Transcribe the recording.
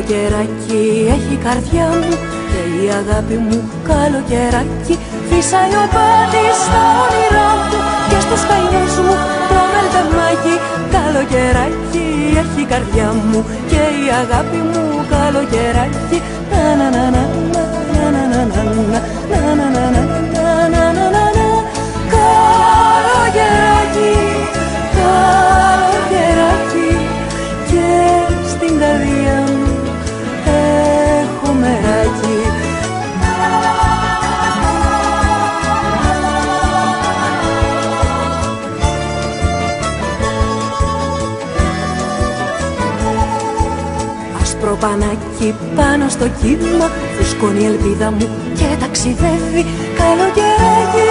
Καλοκαιράκι έχει καρδιά μου και η αγάπη μου καλοκαιράκι. Φύσαει ο πάτης στα όνειρά μου και στους καημούς μου το μελτεμάκι. Καλοκαιράκι έχει καρδιά μου και η αγάπη μου καλοκαιράκι. Καλοκαιράκι, καλοκαιράκι και στην καρδιά μου έχω μεράκι. Άσπρο πανάκι πάνω στο κύμα, φουσκώνει η ελπίδα μου και ταξιδεύει. Καλοκαιράκι